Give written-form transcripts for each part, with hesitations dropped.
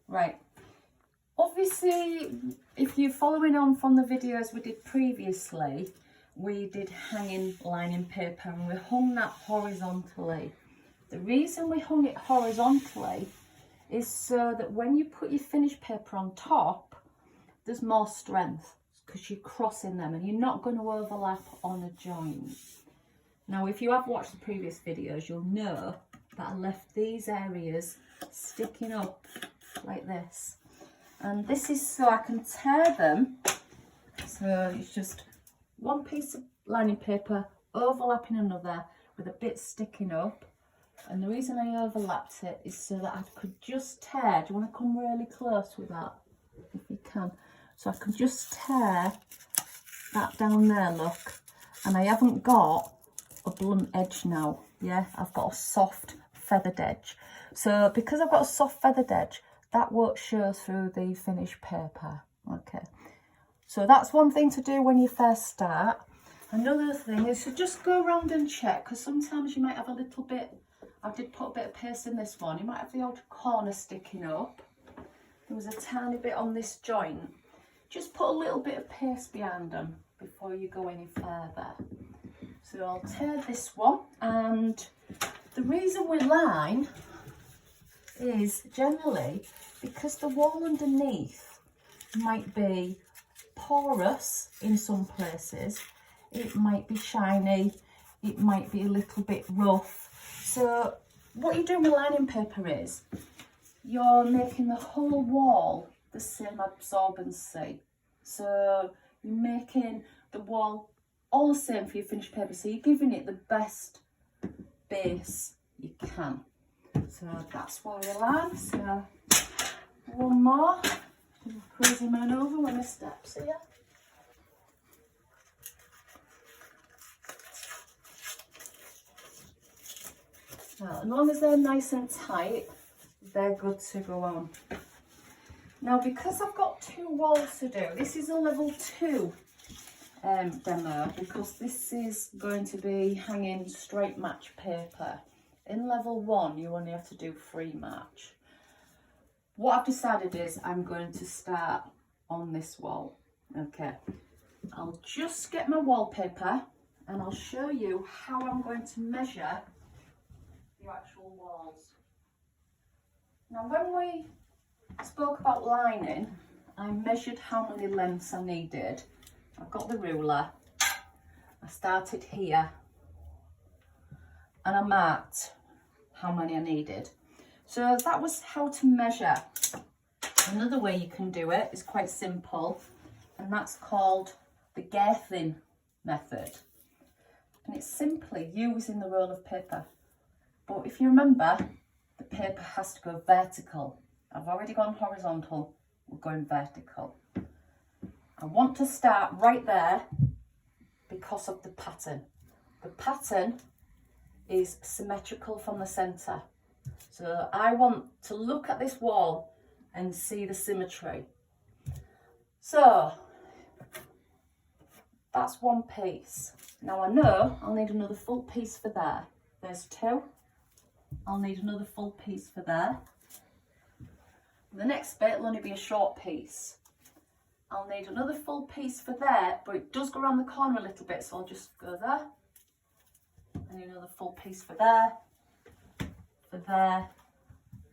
Right. Obviously, if you're following on from the videos we did previously, we did hanging lining paper and we hung that horizontally. The reason we hung it horizontally is so that when you put your finished paper on top, there's more strength because you're crossing them and you're not going to overlap on a joint. Now, if you have watched the previous videos, you'll know that I left these areas sticking up like this. And this is so I can tear them. So it's just one piece of lining paper overlapping another with a bit sticking up. And the reason I overlapped it is so that I could just tear. Do you want to come really close with that? If you can. So I can just tear that down there, look. And I haven't got a blunt edge now. Yeah, I've got a soft feathered edge. So because I've got a soft feathered edge, that won't show through the finished paper. Okay, so that's one thing to do when you first start. Another thing is to just go around and check, because sometimes you might have a little bit, I did put a bit of paste in this one, you might have the odd corner sticking up. There was a tiny bit on this joint. Just put a little bit of paste behind them before you go any further. So I'll tear this one, and the reason we line is generally because the wall underneath might be porous in some places, it might be shiny, it might be a little bit rough. So what you do with lining paper is you're making the whole wall the same absorbency. So you're making the wall all the same for your finished paper, so you're giving it the best base you can. So that's why we line. So one more. Crazy man over with my steps here. So as long as they're nice and tight, they're good to go on. Now, because I've got two walls to do, this is a level 2 demo, because this is going to be hanging straight match paper. In level 1, you only have to do 3 match. What I've decided is I'm going to start on this wall. Okay, I'll just get my wallpaper and I'll show you how I'm going to measure the actual walls. Now, when we spoke about lining, I measured how many lengths I needed. I've got the ruler. I started here and I marked how many I needed. So that was how to measure. Another way you can do it is quite simple, and that's called the girthing method. And it's simply using the roll of paper. But if you remember, the paper has to go vertical. I've already gone horizontal, we're going vertical. I want to start right there because of the pattern. The pattern is symmetrical from the centre. So I want to look at this wall and see the symmetry. So that's one piece. Now I know I'll need another full piece for there. There's 2. I'll need another full piece for there. The next bit will only be a short piece. I'll need another full piece for there, but it does go around the corner a little bit, so I'll just go there. I need another full piece for there,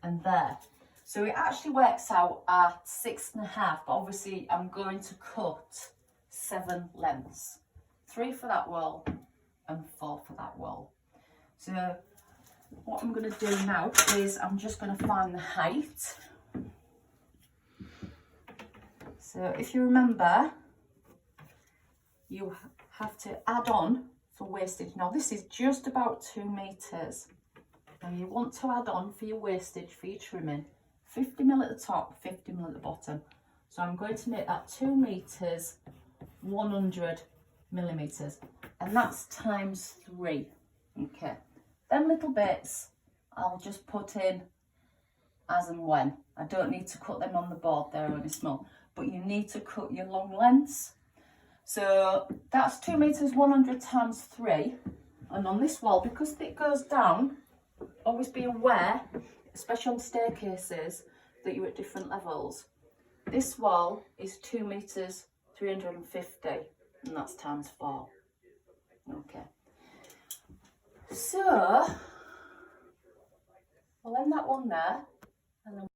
and there. So it actually works out at 6.5, but obviously I'm going to cut 7 lengths. 3 for that wall and 4 for that wall. So what I'm going to do now is I'm just going to find the height. So if you remember, you have to add on for wastage. Now this is just about 2 meters. Now you want to add on for your wastage, for your trimming, 50 mil at the top, 50 mil at the bottom. So I'm going to make that 2 meters, 100 millimeters, and that's times 3. Okay, them little bits I'll just put in as and when. I don't need to cut them on the board, they're only small, but you need to cut your long lengths. So that's 2 meters, 100 times 3. And on this wall, because it goes down, always be aware, especially on staircases, that you're at different levels. This wall is 2 meters 350, and that's times 4. Okay. So I'll end that one there, and then